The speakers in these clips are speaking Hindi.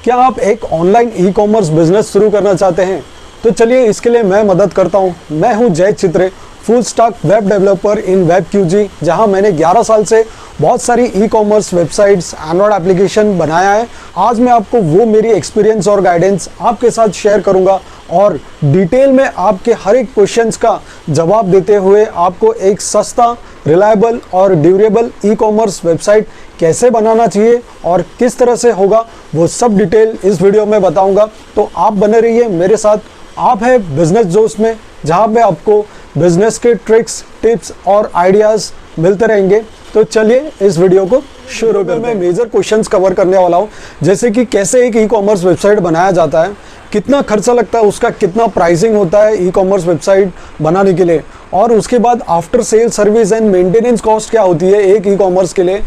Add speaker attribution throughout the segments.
Speaker 1: क्या आप एक ऑनलाइन ई कॉमर्स बिजनेस शुरू करना चाहते हैं? तो चलिए इसके लिए मैं मदद करता हूं। मैं हूं Jay Chitre, full stack web developer in WebQG, जहां मैंने 11 साल से बहुत सारी e commerce websites, Android application बनाया है। आज मैं आपको वो मेरी एक्सपीरियंस और गाइडेंस आपके साथ शेयर करूंगा और डिटेल में आपके हर एक क्वेश्चंस का जवाब देते हुए आपको एक सस्ता, रिलायबल और ड्यूरेबल ई कॉमर्स वेबसाइट कैसे बनाना चाहिए और किस तरह से होगा, वो सब डिटेल इस वीडियो में बताऊंगा। तो आप बने रहिए मेरे साथ। आप है बिजनेस जोश में, जहां पे आपको बिजनेस के ट्रिक्स, टिप्स और आइडियाज़ मिलते रहेंगे। तो चलिए इस वीडियो को शुरू करते हैं। मैं मेजर क्वेश्चंस कवर करने वाला हूं, जैसे कि कैसे एक ई कॉमर्स वेबसाइट बनाया जाता है, कितना खर्चा लगता है, उसका कितना प्राइसिंग होता है ई कॉमर्स वेबसाइट बनाने के लिए, और उसके बाद after sale service and maintenance cost क्या होती है एक ई कॉमर्स के लिए,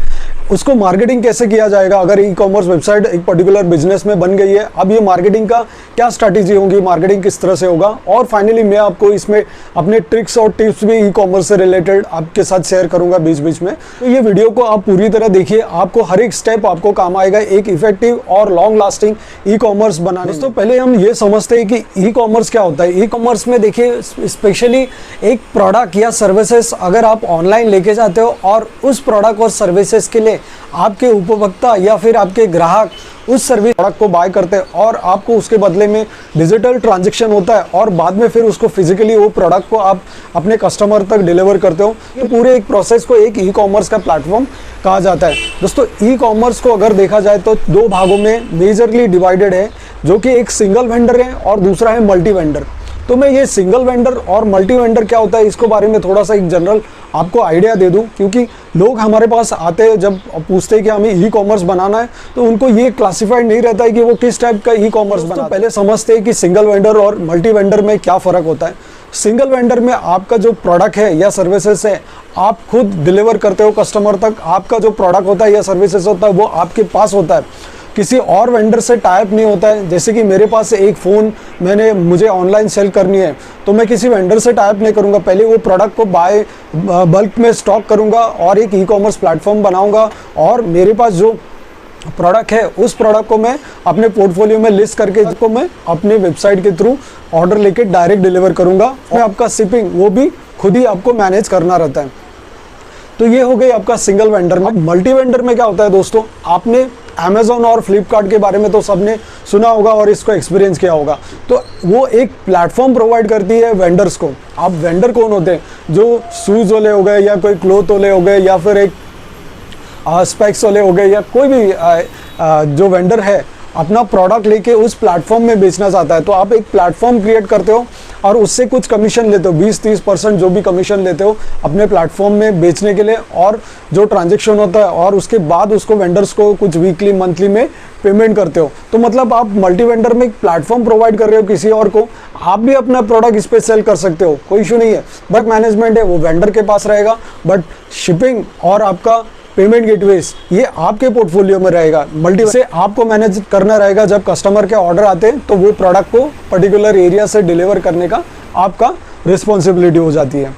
Speaker 1: उसको मार्केटिंग कैसे किया जाएगा अगर ई कॉमर्स वेबसाइट एक पर्टिकुलर बिजनेस में बन गई है। अब ये मार्केटिंग का क्या स्ट्रैटेजी होगी, मार्केटिंग किस तरह से होगा, और फाइनली मैं आपको इसमें अपने ट्रिक्स और टिप्स भी ई कॉमर्स से रिलेटेड आपके साथ शेयर करूंगा बीच बीच में। तो ये वीडियो को आप पूरी तरह देखिए, आपको हर एक स्टेप आपको काम आएगा एक इफेक्टिव और लॉन्ग लास्टिंग ई कॉमर्स बनाने। दोस्तों पहले हम ये समझते हैं कि ई कॉमर्स क्या होता है। ई कॉमर्स में देखिए स्पेशली एक प्रोडक्ट या सर्विसेज अगर आप ऑनलाइन लेके जाते हो और उस प्रोडक्ट और सर्विसेज के लिए आपके उपभोक्ता या फिर आपके ग्राहक उस सर्विस प्रोडक्ट को बाय करते हैं और आपको उसके बदले में डिजिटल ट्रांजैक्शन होता है और बाद में फिर उसको फिजिकली वो प्रोडक्ट को आप अपने कस्टमर तक डिलीवर करते हो। ये पूरे एक प्रोसेस को एक ई कॉमर्स का प्लेटफॉर्म कहा जाता है। दोस्तों ई कॉमर्स को अगर देखा जाए तो दो भागों में मेजरली डिवाइडेड है, जो कि एक सिंगल वेंडर है और दूसरा है मल्टी वेंडर। तो मैं ये सिंगल वेंडर और मल्टी वेंडर क्या होता है इसको बारे में थोड़ा सा एक जनरल आपको आइडिया दे दूं, क्योंकि लोग हमारे पास आते हैं जब पूछते हैं कि हमें ई कॉमर्स बनाना है तो उनको ये क्लासिफाइड नहीं रहता है कि वो किस टाइप का ई कॉमर्स बनाना है। पहले समझते हैं कि सिंगल वेंडर और मल्टी वेंडर में क्या फ़र्क होता है। सिंगल वेंडर में आपका जो प्रोडक्ट है या सर्विसेज है आप खुद डिलीवर करते हो कस्टमर तक। आपका जो प्रोडक्ट होता है या सर्विसेज होता है वो आपके पास होता है, किसी और वेंडर से टाइप नहीं होता है। जैसे कि मेरे पास एक फ़ोन मुझे ऑनलाइन सेल करनी है तो मैं किसी वेंडर से टाइप नहीं करूँगा, पहले वो प्रोडक्ट को बल्क में स्टॉक करूँगा और एक ई कॉमर्स प्लेटफॉर्म बनाऊँगा और मेरे पास जो प्रोडक्ट है उस प्रोडक्ट को मैं अपने पोर्टफोलियो में लिस्ट करके को मैं अपने वेबसाइट के थ्रू ऑर्डर लेके डायरेक्ट डिलीवर करूँगा। मैं आपका शिपिंग वो भी खुद ही आपको मैनेज करना रहता है। तो ये हो गई आपका सिंगल वेंडर में। मल्टी वेंडर में क्या होता है दोस्तों, आपने अमेज़ॉन और फ्लिपकार्ट के बारे में तो सबने सुना होगा और इसको एक्सपीरियंस किया होगा। तो वो एक प्लेटफॉर्म प्रोवाइड करती है वेंडर्स को। अब वेंडर कौन होते हैं, जो शूज़ वाले हो गए या कोई क्लोथ वाले हो गए या फिर एक स्पेक्स वाले हो गए या कोई भी जो वेंडर है अपना प्रोडक्ट लेके उस प्लेटफॉर्म में बेचना चाहता है। तो आप एक प्लेटफॉर्म क्रिएट करते हो और उससे कुछ कमीशन लेते हो, 20-30% जो भी कमीशन लेते हो अपने प्लेटफॉर्म में बेचने के लिए, और जो ट्रांजैक्शन होता है और उसके बाद उसको वेंडर्स को कुछ वीकली मंथली में पेमेंट करते हो। तो मतलब आप मल्टी वेंडर में एक प्लेटफॉर्म प्रोवाइड कर रहे हो किसी और को, आप भी अपना प्रोडक्ट इस पर सेल कर सकते हो, कोई इशू नहीं है। बट मैनेजमेंट है वो वेंडर के पास रहेगा, बट शिपिंग और आपका पेमेंट गेटवेज ये आपके पोर्टफोलियो में रहेगा। मल्टी से आपको मैनेज करना रहेगा। जब कस्टमर के ऑर्डर आते हैं तो वो प्रोडक्ट को पर्टिकुलर एरिया से डिलीवर करने का आपका रिस्पॉन्सिबिलिटी हो जाती है।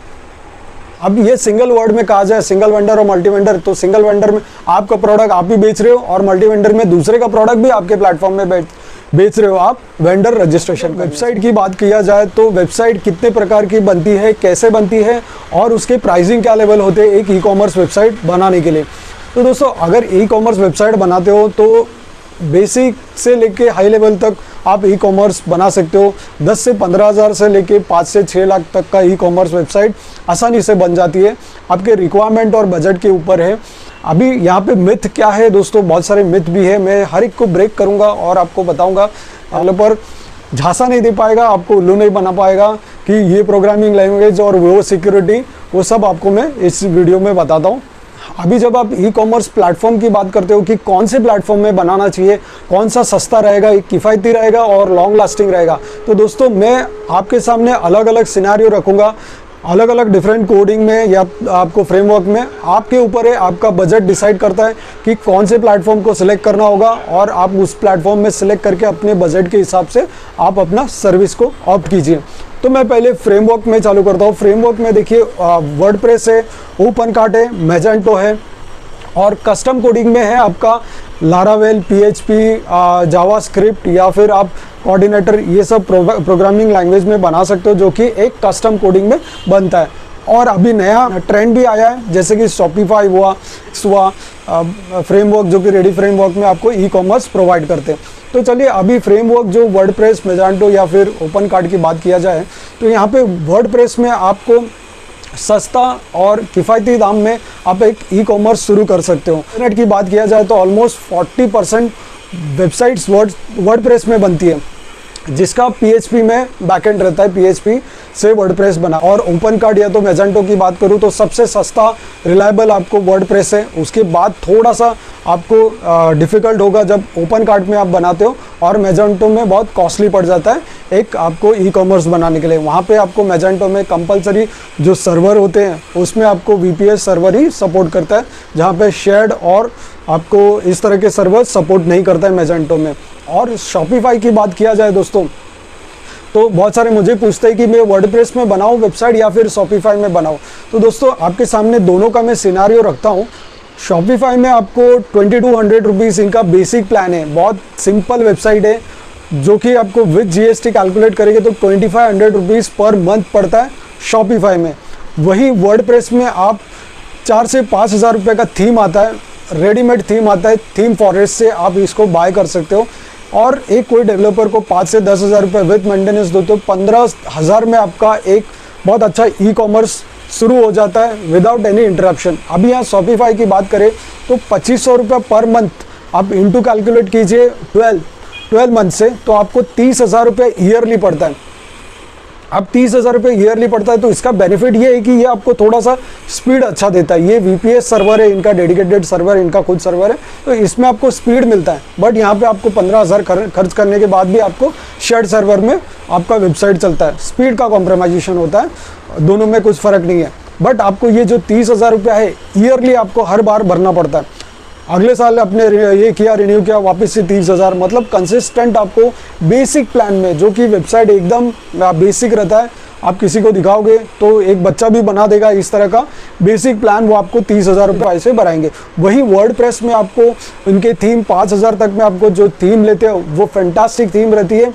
Speaker 1: अब ये सिंगल वर्ड में कहा जाए सिंगल वेंडर और मल्टी वेंडर, तो सिंगल वेंडर में आपका प्रोडक्ट आप ही बेच रहे हो और मल्टी वेंडर में दूसरे का प्रोडक्ट भी आपके प्लेटफॉर्म में बेच रहे हो आप वेंडर रजिस्ट्रेशन। वेबसाइट की बात किया जाए तो वेबसाइट कितने प्रकार की बनती है, कैसे बनती है और उसके प्राइसिंग क्या लेवल होते हैं एक ई कॉमर्स वेबसाइट बनाने के लिए। तो दोस्तों अगर ई कॉमर्स वेबसाइट बनाते हो तो बेसिक से लेके हाई लेवल तक आप ई कॉमर्स बना सकते हो। 10 से 15 हज़ार से लेके 5 से 6 लाख तक का ई कॉमर्स वेबसाइट आसानी से बन जाती है, आपके रिक्वायरमेंट और बजट के ऊपर है। अभी यहाँ पे मिथ क्या है दोस्तों, बहुत सारे मिथ भी है, मैं हर एक को ब्रेक करूँगा और आपको बताऊँगा। पर झांसा नहीं दे पाएगा, आपको उल्लू नहीं बना पाएगा कि ये प्रोग्रामिंग लैंग्वेज और वो सिक्योरिटी, वो सब आपको मैं इस वीडियो में बताता हूँ। अभी जब आप ई कॉमर्स प्लेटफॉर्म की बात करते हो कि कौन से प्लेटफॉर्म में बनाना चाहिए, कौन सा सस्ता रहेगा, किफ़ायती रहेगा और लॉन्ग लास्टिंग रहेगा, तो दोस्तों मैं आपके सामने अलग अलग सिनेरियो रखूँगा, अलग अलग डिफरेंट कोडिंग में या आपको फ्रेमवर्क में। आपके ऊपर है, आपका बजट डिसाइड करता है कि कौन से प्लेटफॉर्म को सिलेक्ट करना होगा और आप उस प्लेटफॉर्म में सिलेक्ट करके अपने बजट के हिसाब से आप अपना सर्विस को ऑप्ट कीजिए। तो मैं पहले फ्रेमवर्क में चालू करता हूँ। फ्रेमवर्क में देखिए वर्डप्रेस है, ओपनकार्ट है, मैजेंटो है और कस्टम कोडिंग में है आपका लारावेल, PHP, जावास्क्रिप्ट या फिर आप कोऑर्डिनेटर, ये सब प्रोग्रामिंग लैंग्वेज में बना सकते हो जो कि एक कस्टम कोडिंग में बनता है। और अभी नया ट्रेंड भी आया है जैसे कि शॉपिफाई हुआ फ्रेमवर्क, जो कि रेडी फ्रेमवर्क में आपको ई कॉमर्स प्रोवाइड करते हैं। तो चलिए अभी फ्रेमवर्क जो वर्डप्रेस, मेजेंटो या फिर ओपनकार्ड की बात किया जाए तो यहाँ पे वर्डप्रेस में आपको सस्ता और किफ़ायती दाम में आप एक ई कॉमर्स शुरू कर सकते हो। इंटरनेट की बात किया जाए तो ऑलमोस्ट 40% वेबसाइट्स वर्डप्रेस में बनती है, जिसका PHP में बैकएंड रहता है, PHP से वर्डप्रेस बना। और ओपनकार्ड या तो मेजेंटो की बात करूँ तो सबसे सस्ता रिलायबल आपको वर्डप्रेस है। उसके बाद थोड़ा सा आपको डिफ़िकल्ट होगा जब ओपनकार्ड में आप बनाते हो, और मेजेंटो में बहुत कॉस्टली पड़ जाता है एक आपको ई कॉमर्स बनाने के लिए। वहाँ पे आपको मेजेंटो में कंपलसरी जो सर्वर होते हैं उसमें आपको VPS सर्वर ही सपोर्ट करता है, जहाँ पे शेयर्ड और आपको इस तरह के सर्वर सपोर्ट नहीं करता है मेजेंटो में। और शॉपिफाई की बात किया जाए दोस्तों, तो बहुत सारे मुझे पूछते हैं कि मैं वर्डप्रेस में बनाऊं वेबसाइट या फिर शॉपिफाई में बनाऊं। तो दोस्तों आपके सामने दोनों का मैं सिनारियो रखता हूं। शॉपिफाई में आपको 2200 रुपीज़ इनका बेसिक प्लान है, बहुत सिंपल वेबसाइट है जो कि आपको विद GST कैलकुलेट करेंगे तो 2500 रुपीज़ पर मंथ पड़ता है शॉपिफाई में। वही वर्डप्रेस में आप 4 से 5 हज़ार रुपये का थीम आता है, रेडीमेड थीम आता है, थीम फॉरेस्ट से आप इसको बाय कर सकते हो। और एक कोई डेवलपर को 5 से 10 हज़ार रुपये विद मेंटेनेंस दो तो 15,000 में आपका एक बहुत अच्छा ई कॉमर्स शुरू हो जाता है विदाउट एनी इंटरप्शन। अभी यहाँ शॉपिफाई की बात करें तो 2500 रुपये पर मंथ आप इंटू कैलकुलेट कीजिए 12 मंथ से, तो आपको 30,000 रुपये ईयरली पड़ता है। अब 30,000 रुपये ईयरली पड़ता है तो इसका बेनिफिट ये है कि ये आपको थोड़ा सा स्पीड अच्छा देता है। ये VPS सर्वर है, इनका डेडिकेटेड सर्वर, इनका खुद सर्वर है, तो इसमें आपको स्पीड मिलता है। बट यहाँ पे आपको 15,000 खर्च करने के बाद भी आपको शेयर्ड सर्वर में आपका वेबसाइट चलता है। स्पीड का कॉम्प्रोमाइजेशन होता है, दोनों में कुछ फ़र्क नहीं है। बट आपको ये जो 30,000 रुपया है ईयरली आपको हर बार भरना पड़ता है। अगले साल आपने ये किया, रिन्यू किया, वापस से 30,000, मतलब कंसिस्टेंट आपको बेसिक प्लान में, जो कि वेबसाइट एकदम बेसिक रहता है, आप किसी को दिखाओगे तो एक बच्चा भी बना देगा इस तरह का बेसिक प्लान, वो आपको 30,000 रुपये ऐसे भराएंगे। वही वर्डप्रेस में आपको उनके थीम 5,000 तक में आपको जो थीम लेते हो वो फैंटास्टिक थीम रहती है,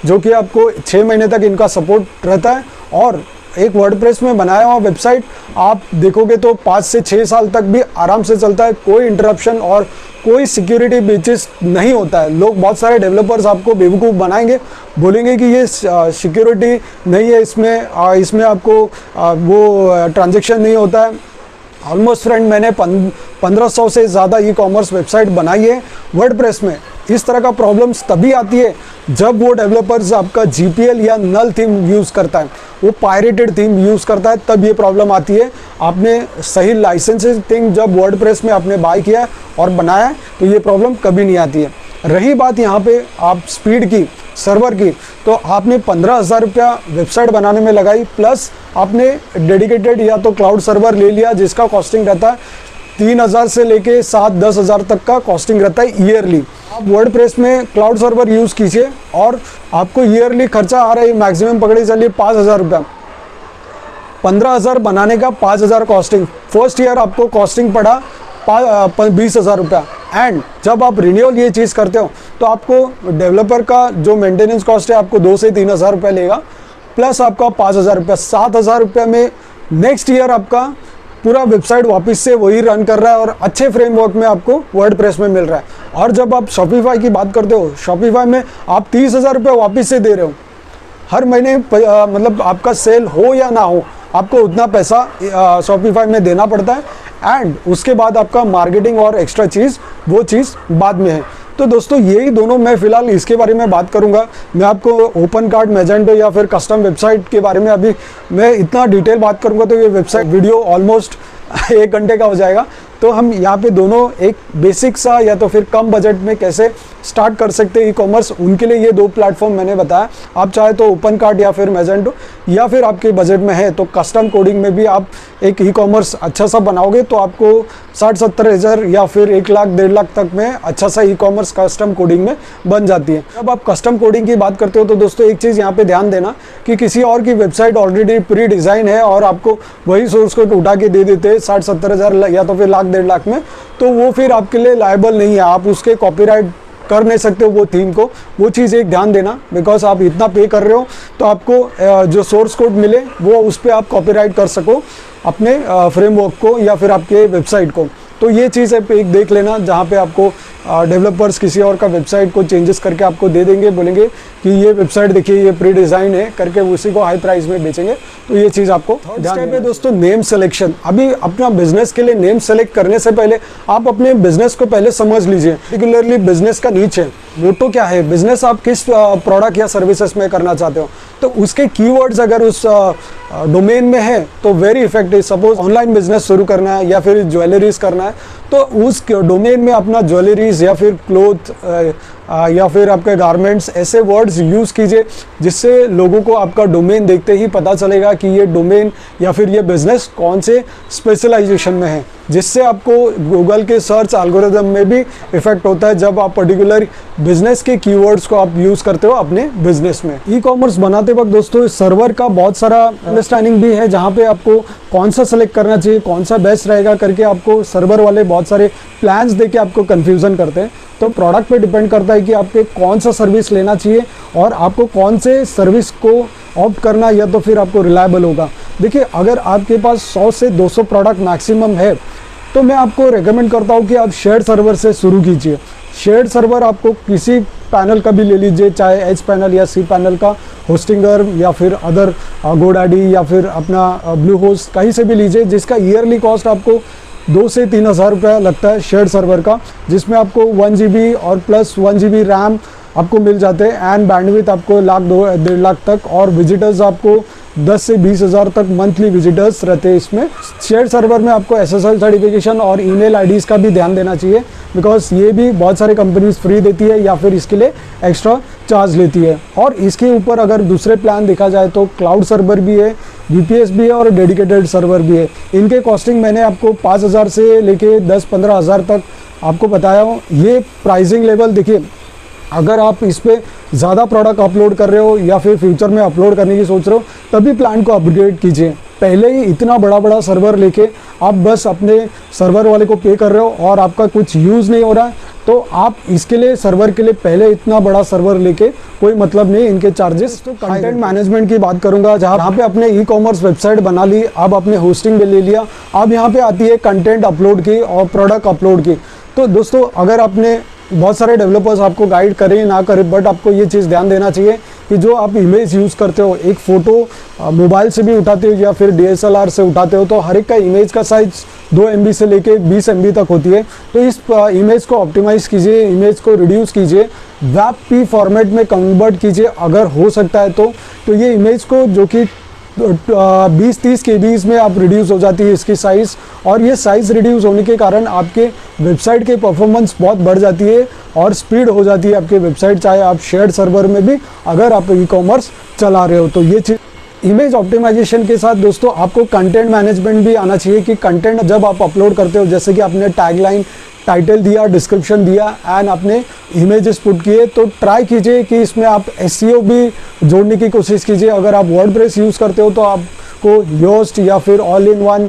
Speaker 1: जो कि आपको 6 महीने तक इनका सपोर्ट रहता है। और एक वर्डप्रेस में बनाया हुआ वेबसाइट आप देखोगे तो 5 से 6 साल तक भी आराम से चलता है, कोई इंटरप्शन और कोई सिक्योरिटी ब्रीचेस नहीं होता है। लोग, बहुत सारे डेवलपर्स आपको बेवकूफ़ बनाएंगे, बोलेंगे कि ये सिक्योरिटी नहीं है, इसमें आपको वो ट्रांजेक्शन नहीं होता है। ऑलमोस्ट फ्रेंड, मैंने 1500 से ज़्यादा ई कॉमर्स वेबसाइट बनाई है वर्डप्रेस में। इस तरह का प्रॉब्लम्स तभी आती है जब वो डेवलपर्स आपका GPL या नल थीम यूज़ करता है, वो पायरेटेड थीम यूज़ करता है, तब ये प्रॉब्लम आती है। आपने सही लाइसेंसेस थीम जब वर्डप्रेस में आपने बाय किया है और बनाया है तो ये प्रॉब्लम कभी नहीं आती है। रही बात यहाँ पे आप स्पीड की, सर्वर की, तो आपने 15,000 रुपया वेबसाइट बनाने में लगाई, प्लस आपने डेडिकेटेड या तो क्लाउड सर्वर ले लिया जिसका कॉस्टिंग रहता है 3,000 से लेके 7-10 हज़ार तक का कॉस्टिंग रहता है ईयरली। आप वर्डप्रेस में क्लाउड सर्वर यूज़ कीजिए और आपको ईयरली खर्चा आ रहा है मैक्सिमम पकड़े चलिए 5,000 रुपया। 15,000 बनाने का 5,000 कॉस्टिंग, फर्स्ट ईयर आपको कॉस्टिंग पड़ा 20,000 रुपया। एंड जब आप रिन्यूअल ये चीज़ करते हो तो आपको डेवलपर का जो मेंटेनेंस कॉस्ट है आपको 2 से 3,000 रुपये लेगा, प्लस आपका 5,000 रुपया, 7,000 रुपये में नेक्स्ट ईयर आपका पूरा वेबसाइट वापस से वही रन कर रहा है और अच्छे फ्रेमवर्क में आपको वर्डप्रेस में मिल रहा है। और जब आप शॉपिफाई की बात करते हो, शॉपिफाई में आप 30,000 रुपये वापस से दे रहे हो हर महीने, मतलब आपका सेल हो या ना हो आपको उतना पैसा शॉपिफाई में देना पड़ता है। एंड उसके बाद आपका मार्केटिंग और एक्स्ट्रा चीज़, वो चीज़ बाद में है। तो दोस्तों यही दोनों, मैं फिलहाल इसके बारे में बात करूंगा। मैं आपको ओपनकार्ड, मेजेंटो या फिर कस्टम वेबसाइट के बारे में अभी मैं इतना डिटेल बात करूंगा तो ये वेबसाइट वीडियो ऑलमोस्ट 1 घंटे का हो जाएगा। तो हम यहाँ पे दोनों एक बेसिक सा या तो फिर कम बजट में कैसे स्टार्ट कर सकते हैं ई कॉमर्स, उनके लिए ये 2 प्लेटफॉर्म मैंने बताया। आप चाहे तो ओपनकार्ड या फिर मेजेंटो, या फिर आपके बजट में है तो कस्टम कोडिंग में भी आप एक ई कॉमर्स अच्छा सा बनाओगे तो आपको 60-70 हज़ार या फिर 1 लाख 1.5 लाख तक में अच्छा सा ई कॉमर्स कस्टम कोडिंग में बन जाती है। जब आप कस्टम कोडिंग की बात करते हो तो दोस्तों एक चीज़ यहाँ पे ध्यान देना कि किसी और की वेबसाइट ऑलरेडी प्री डिज़ाइन है और आपको वही सोर्स कोड उठा के दे देते हैं 60-70 हज़ार या तो फिर लाख लाख 1.5 लाख में, तो वो फिर आपके लिए लायबल नहीं है, आप उसके कॉपीराइट कर नहीं सकते हो वो थीम को। वो चीज़ एक ध्यान देना, बिकॉज आप इतना पे कर रहे हो तो आपको जो सोर्स कोड मिले वो उस पर आप कॉपीराइट कर सको अपने फ्रेमवर्क को या फिर आपके वेबसाइट को। तो ये चीज़ एक देख लेना, जहाँ पे आपको डेवलपर्स किसी और का वेबसाइट को चेंजेस करके आपको दे देंगे, बोलेंगे कि ये वेबसाइट देखिए ये प्री डिज़ाइन है करके, उसी को हाई प्राइस में बेचेंगे। तो ये चीज़ आपको ध्यान है। दोस्तों नेम सिलेक्शन, अभी अपना बिजनेस के लिए नेम सेलेक्ट करने से पहले आप अपने बिजनेस को पहले समझ लीजिए, पर्टिकुलरली बिजनेस का नीच है, मोटो क्या है, बिजनेस आप किस प्रोडक्ट या सर्विसेज में करना चाहते हो, तो उसके कीवर्ड्स अगर उस डोमेन में है तो very effective. Suppose online business शुरू करना है या फिर ज्वेलरीज करना है, तो उस डोमेन में अपना ज्वेलरीज या फिर क्लोथ या फिर आपके गारमेंट्स, ऐसे वर्ड्स यूज़ कीजिए जिससे लोगों को आपका डोमेन देखते ही पता चलेगा कि ये डोमेन या फिर ये बिज़नेस कौन से स्पेशलाइजेशन में है, जिससे आपको गूगल के सर्च एल्गोरिदम में भी इफेक्ट होता है जब आप पर्टिकुलर बिजनेस के कीवर्ड्स को आप यूज़ करते हो अपने बिजनेस में। ई कॉमर्स बनाते वक्त दोस्तों सर्वर का बहुत सारा अंडरस्टैंडिंग भी है, जहाँ पे आपको कौन सा सेलेक्ट करना चाहिए, कौन सा बेस्ट रहेगा करके आपको सर्वर वाले बहुत सारे प्लान्स देके आपको कन्फ्यूज़न करते हैं। तो प्रोडक्ट पे डिपेंड करता है कि आपके कौन सा सर्विस लेना चाहिए और आपको कौन से सर्विस को ऑप्ट करना, या तो फिर आपको रिलायबल होगा। देखिए अगर आपके पास 100 से 200 प्रोडक्ट मैक्सिमम है तो मैं आपको रेकमेंड करता हूँ कि आप शेयर्ड सर्वर से शुरू कीजिए। शेयर्ड सर्वर आपको किसी पैनल का भी ले लीजिए, चाहे एच पैनल या सी पैनल का, होस्टिंगर या फिर अदर गोडैडी या फिर अपना ब्लू होस्ट, कहीं से भी लीजिए, जिसका ईयरली कॉस्ट आपको 2 से 3 हज़ार रुपया लगता है शेयर्ड सर्वर का, जिसमें आपको 1 GB और प्लस 1 GB रैम आपको मिल जाते हैं एंड बैंडविड्थ आपको 1.5 लाख तक, और विजिटर्स आपको 10 से 20 हज़ार तक मंथली विजिटर्स रहते हैं इसमें। शेयर सर्वर में आपको SSL सर्टिफिकेशन और ईमेल IDs का भी ध्यान देना चाहिए, बिकॉज ये भी बहुत सारे कंपनीज फ्री देती है या फिर इसके लिए एक्स्ट्रा चार्ज लेती है। और इसके ऊपर अगर दूसरे प्लान देखा जाए तो क्लाउड सर्वर भी है, VPS भी है और डेडिकेटेड सर्वर भी है। इनके कॉस्टिंग मैंने आपको 5,000 से लेके 10-15 हज़ार तक आपको बताया हूँ। ये प्राइसिंग लेवल देखिए, अगर आप इस पर ज़्यादा प्रोडक्ट अपलोड कर रहे हो या फिर फ्यूचर में अपलोड करने की सोच रहे हो, तभी प्लान को अपग्रेड कीजिए। पहले ही इतना बड़ा सर्वर लेके आप बस अपने सर्वर वाले को पे कर रहे हो और आपका कुछ यूज़ नहीं हो रहा है, तो आप इसके लिए सर्वर के लिए पहले इतना बड़ा सर्वर लेके कोई मतलब नहीं, इनके चार्जेस। तो कंटेंट मैनेजमेंट की बात करूंगा, जहाँ पे अपने ई कॉमर्स वेबसाइट बना ली, अब अपने होस्टिंग भी ले लिया, अब यहाँ पे आती है कंटेंट अपलोड की और प्रोडक्ट अपलोड की। तो दोस्तों अगर आपने, बहुत सारे डेवलपर्स आपको गाइड करें ना करें, बट आपको ये चीज़ ध्यान देना चाहिए कि जो आप इमेज यूज़ करते हो, एक फ़ोटो मोबाइल से भी उठाते हो या फिर DSLR से उठाते हो, तो हर एक का इमेज का साइज़ 2 MB से लेके 20 MB तक होती है। तो इस इमेज को ऑप्टिमाइज़ कीजिए, इमेज को रिड्यूस कीजिए, WebP फॉर्मेट में कन्वर्ट कीजिए अगर हो सकता है तो ये इमेज को जो कि 20-30 KB में आप रिड्यूस हो जाती है इसकी साइज़, और ये साइज़ रिड्यूस होने के कारण आपके वेबसाइट की परफॉर्मेंस बहुत बढ़ जाती है और स्पीड हो जाती है आपके वेबसाइट, चाहे आप शेयर्ड सर्वर में भी अगर आप ई कॉमर्स चला रहे हो। तो ये चीज़ इमेज ऑप्टिमाइजेशन के साथ दोस्तों आपको कंटेंट मैनेजमेंट भी आना चाहिए कि कंटेंट जब आप अपलोड करते हो, जैसे कि आपने टैगलाइन, टाइटल दिया, डिस्क्रिप्शन दिया एंड आपने इमेजेस पुट किए, तो ट्राई कीजिए कि इसमें आप SEO भी जोड़ने की कोशिश कीजिए। अगर आप वर्डप्रेस यूज़ करते हो तो आपको योस्ट या फिर ऑल इन वन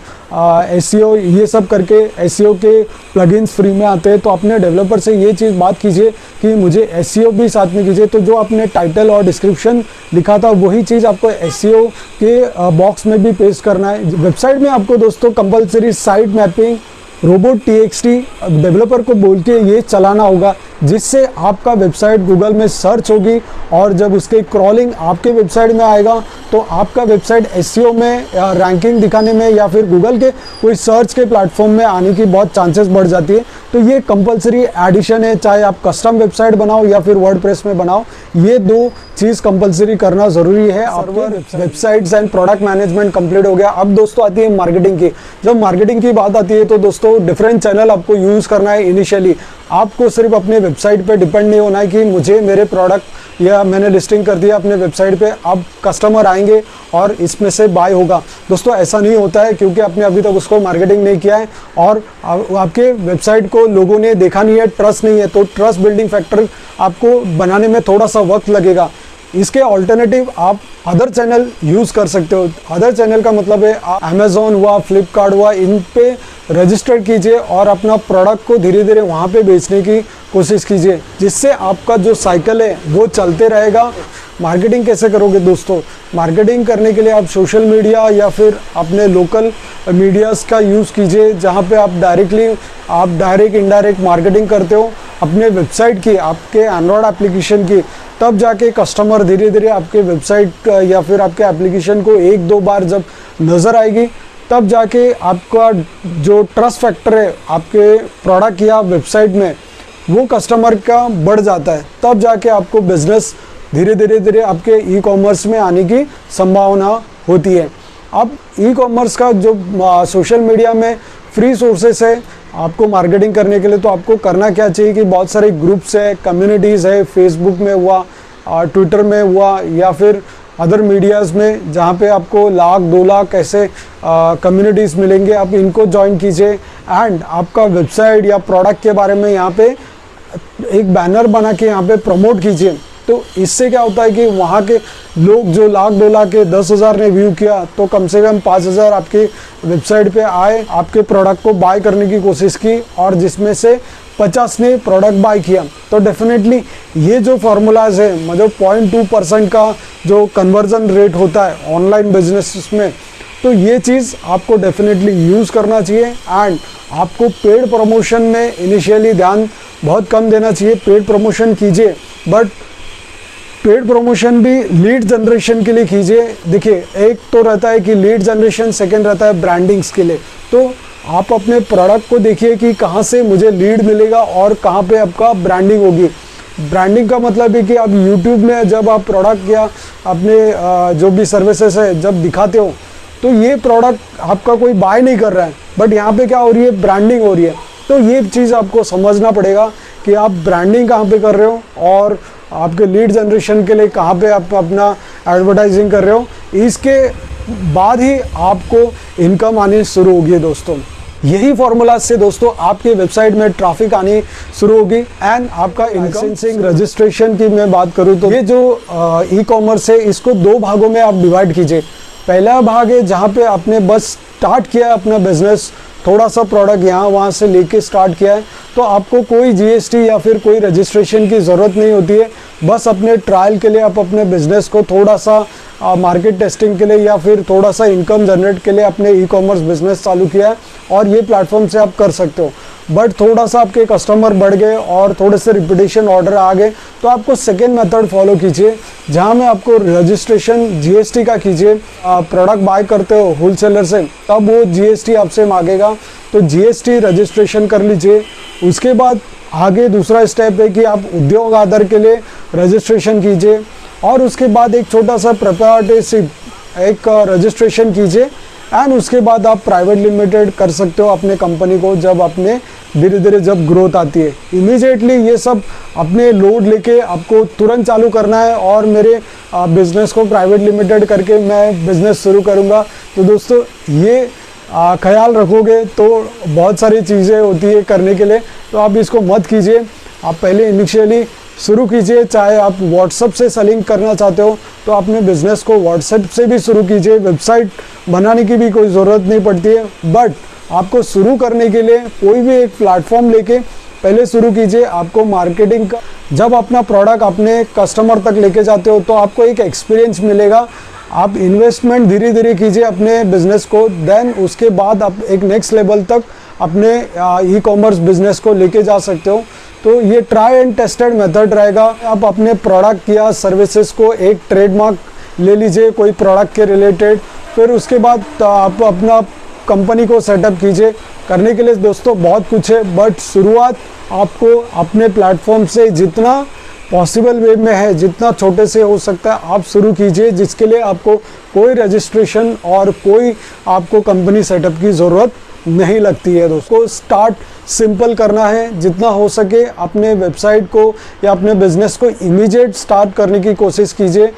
Speaker 1: SEO ये सब करके SEO के प्लगइन्स फ्री में आते हैं, तो अपने डेवलपर से ये चीज़ बात कीजिए कि मुझे SEO भी साथ में कीजिए। तो जो आपने टाइटल और डिस्क्रिप्शन लिखा था वही चीज़ आपको SEO के बॉक्स में भी पेस्ट करना है। वेबसाइट में आपको दोस्तों compulsory site mapping, robot.txt developer को बोल के ये चलाना होगा, जिससे आपका वेबसाइट गूगल में सर्च होगी और जब उसके क्रॉलिंग आपके वेबसाइट में आएगा तो आपका वेबसाइट SEO में रैंकिंग दिखाने में या फिर गूगल के कोई सर्च के प्लेटफॉर्म में आने की बहुत चांसेस बढ़ जाती है। तो ये कंपलसरी एडिशन है, चाहे आप कस्टम वेबसाइट बनाओ या फिर वर्डप्रेस में बनाओ, ये 2 चीज़ कंपलसरी करना ज़रूरी है। आपके websites and product management complete हो गया। अब दोस्तों आती है मार्केटिंग की। जब मार्केटिंग की बात आती है तो दोस्तों डिफरेंट चैनल आपको यूज़ करना है। इनिशियली आपको सिर्फ अपने वेबसाइट पे डिपेंड नहीं होना है कि मुझे मेरे प्रोडक्ट या मैंने लिस्टिंग कर दिया अपने वेबसाइट पे, अब कस्टमर आएंगे और इसमें से बाय होगा। दोस्तों ऐसा नहीं होता है, क्योंकि आपने अभी तक उसको मार्केटिंग नहीं किया है और आपके वेबसाइट को लोगों ने देखा नहीं है, ट्रस्ट नहीं है। तो ट्रस्ट बिल्डिंग फैक्टर आपको बनाने में थोड़ा सा वक्त लगेगा। इसके ऑल्टरनेटिव आप अदर चैनल यूज़ कर सकते हो। अदर चैनल का मतलब है अमेज़ॉन हुआ, फ्लिपकार्ट हुआ, इन पे रजिस्टर कीजिए और अपना प्रोडक्ट को धीरे धीरे वहाँ पे बेचने की कोशिश कीजिए, जिससे आपका जो साइकिल है वो चलते रहेगा। मार्केटिंग कैसे करोगे दोस्तों? मार्केटिंग करने के लिए आप सोशल मीडिया या फिर अपने लोकल मीडियाज़ का यूज़ कीजिए, जहाँ पे आप डायरेक्ट इनडायरेक्ट मार्केटिंग करते हो अपने वेबसाइट की, आपके एंड्रॉयड एप्लीकेशन की। तब जाके कस्टमर धीरे धीरे आपके वेबसाइट या फिर आपके एप्लीकेशन को एक दो बार जब नज़र आएगी, तब जाके आपका जो ट्रस्ट फैक्टर है आपके प्रोडक्ट या वेबसाइट में, वो कस्टमर का बढ़ जाता है। तब जाके आपको बिजनेस धीरे धीरे आपके ई कॉमर्स में आने की संभावना होती है। अब ई कॉमर्स का जो सोशल मीडिया में फ्री सोर्सेस है आपको मार्केटिंग करने के लिए, तो आपको करना क्या चाहिए कि बहुत सारे ग्रुप्स है, कम्युनिटीज़ है, फेसबुक में हुआ, ट्विटर में हुआ या फिर अदर मीडियाज़ में, जहाँ पे आपको 1,00,000 2,00,000 ऐसे कम्युनिटीज़ मिलेंगे। आप इनको ज्वाइन कीजिए एंड आपका वेबसाइट या प्रोडक्ट के बारे में यहाँ पे एक बैनर बना के यहाँ पे प्रमोट कीजिए। तो इससे क्या होता है कि वहाँ के लोग जो 1,00,000 2,00,000 के 10,000 ने व्यू किया, तो कम से कम 5,000 आपकी वेबसाइट पे आए, आपके प्रोडक्ट को बाय करने की कोशिश की, और जिसमें से 50 ने प्रोडक्ट बाय किया। तो डेफिनेटली ये जो फार्मूलाज है, मतलब 0.2% का जो कन्वर्जन रेट होता है ऑनलाइन बिजनेस में, तो ये चीज़ आपको डेफिनेटली यूज़ करना चाहिए। एंड आपको पेड प्रमोशन में इनिशियली ध्यान बहुत कम देना चाहिए। पेड प्रमोशन कीजिए, बट पेड प्रमोशन भी लीड जनरेशन के लिए कीजिए। देखिए, एक तो रहता है कि लीड जनरेशन, सेकंड रहता है ब्रांडिंग्स के लिए। तो आप अपने प्रोडक्ट को देखिए कि कहाँ से मुझे लीड मिलेगा और कहाँ पे आपका ब्रांडिंग होगी। ब्रांडिंग का मतलब है कि आप यूट्यूब में जब आप प्रोडक्ट या अपने जो भी सर्विसेज है जब दिखाते हो, तो ये प्रोडक्ट आपका कोई बाय नहीं कर रहा है, बट यहाँ पे क्या हो रही है, ब्रांडिंग हो रही है। तो ये चीज़ आपको समझना पड़ेगा कि आप ब्रांडिंग कहाँ पे कर रहे हो और आपके लीड जनरेशन के लिए कहाँ पे आप अपना एडवर्टाइजिंग कर रहे हो। इसके बाद ही आपको इनकम आनी शुरू होगी दोस्तों। यही फॉर्मूला से दोस्तों आपके वेबसाइट में ट्रैफिक आनी शुरू होगी एंड आपका लाइसेंसिंग रजिस्ट्रेशन की मैं बात करूँ तो ये जो ई कॉमर्स है, इसको 2 भागों में आप डिवाइड कीजिए। पहला भाग है जहाँ पे आपने बस स्टार्ट किया है अपना बिजनेस, थोड़ा सा प्रोडक्ट यहाँ वहाँ से लेके स्टार्ट किया है, तो आपको कोई जीएसटी या फिर कोई रजिस्ट्रेशन की ज़रूरत नहीं होती है। बस अपने ट्रायल के लिए आप अपने बिजनेस को थोड़ा सा मार्केट टेस्टिंग के लिए या फिर थोड़ा सा इनकम जनरेट के लिए अपने ई कॉमर्स बिजनेस चालू किया है और ये प्लेटफॉर्म से आप कर सकते हो। बट थोड़ा सा आपके कस्टमर बढ़ गए और थोड़े से रिपीटेशन ऑर्डर आ गए, तो आपको सेकेंड मेथड फॉलो कीजिए, जहाँ में आपको रजिस्ट्रेशन जीएसटी का कीजिए। प्रोडक्ट बाय करते हो होलसेलर से, तब वो जीएसटी आपसे मांगेगा, तो जीएसटी रजिस्ट्रेशन कर लीजिए। उसके बाद आगे दूसरा स्टेप है कि आप उद्योग आधार के लिए रजिस्ट्रेशन कीजिए और उसके बाद एक छोटा सा प्रोप्राइटरशिप एक रजिस्ट्रेशन कीजिए एंड उसके बाद आप प्राइवेट लिमिटेड कर सकते हो अपने कंपनी को, जब अपने धीरे धीरे जब ग्रोथ आती है। इमीडिएटली ये सब अपने लोड लेके आपको तुरंत चालू करना है और मेरे बिजनेस को प्राइवेट लिमिटेड करके मैं बिजनेस शुरू करूँगा, तो दोस्तों ये ख्याल रखोगे तो बहुत सारी चीज़ें होती है करने के लिए, तो आप इसको मत कीजिए। आप पहले इनिशियली शुरू कीजिए, चाहे आप व्हाट्सएप से सेलिंग करना चाहते हो तो अपने बिजनेस को व्हाट्सएप से भी शुरू कीजिए। वेबसाइट बनाने की भी कोई ज़रूरत नहीं पड़ती है, बट आपको शुरू करने के लिए कोई भी एक प्लेटफॉर्म लेके पहले शुरू कीजिए। आपको मार्केटिंग का जब अपना प्रोडक्ट अपने कस्टमर तक लेके जाते हो तो आपको एक एक्सपीरियंस मिलेगा। आप इन्वेस्टमेंट धीरे धीरे कीजिए अपने बिजनेस को, देन उसके बाद आप एक नेक्स्ट लेवल तक अपने ई कॉमर्स बिजनेस को लेके जा सकते हो। तो ये ट्राई एंड टेस्टेड मेथड रहेगा। आप अपने प्रोडक्ट या सर्विसेज को एक ट्रेडमार्क ले लीजिए कोई प्रोडक्ट के रिलेटेड, फिर उसके बाद आप अपना कंपनी को सेटअप कीजिए। करने के लिए दोस्तों बहुत कुछ है, बट शुरुआत आपको अपने प्लेटफॉर्म से जितना पॉसिबल वे में है, जितना छोटे से हो सकता है आप शुरू कीजिए, जिसके लिए आपको कोई रजिस्ट्रेशन और कोई आपको कंपनी सेटअप की ज़रूरत नहीं लगती है दोस्तों। स्टार्ट सिंपल करना है। जितना हो सके अपने वेबसाइट को या अपने बिजनेस को इमीडिएट स्टार्ट करने की कोशिश कीजिए।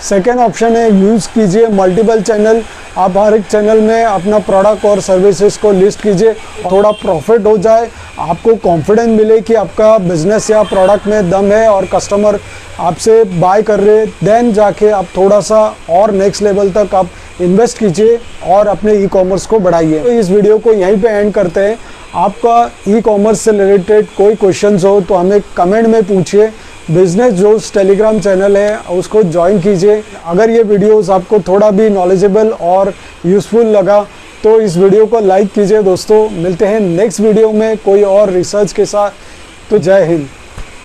Speaker 1: सेकेंड ऑप्शन है यूज़ कीजिए मल्टीपल चैनल। आप हर एक चैनल में अपना प्रोडक्ट और सर्विसेज को लिस्ट कीजिए, थोड़ा प्रॉफिट हो जाए, आपको कॉन्फिडेंस मिले कि आपका बिजनेस या प्रोडक्ट में दम है और कस्टमर आपसे बाय कर रहे, देन जाके आप थोड़ा सा और नेक्स्ट लेवल तक आप इन्वेस्ट कीजिए और अपने ई कॉमर्स को बढ़ाइए। तो इस वीडियो को यहीं पे एंड करते हैं। आपका ई कॉमर्स से रिलेटेड कोई क्वेश्चंस हो तो हमें कमेंट में पूछिए। बिजनेस जोश टेलीग्राम चैनल है, उसको ज्वाइन कीजिए। अगर ये वीडियोस आपको थोड़ा भी नॉलेजेबल और यूज़फुल लगा तो इस वीडियो को लाइक कीजिए। दोस्तों मिलते हैं नेक्स्ट वीडियो में कोई और रिसर्च के साथ। तो जय हिंद।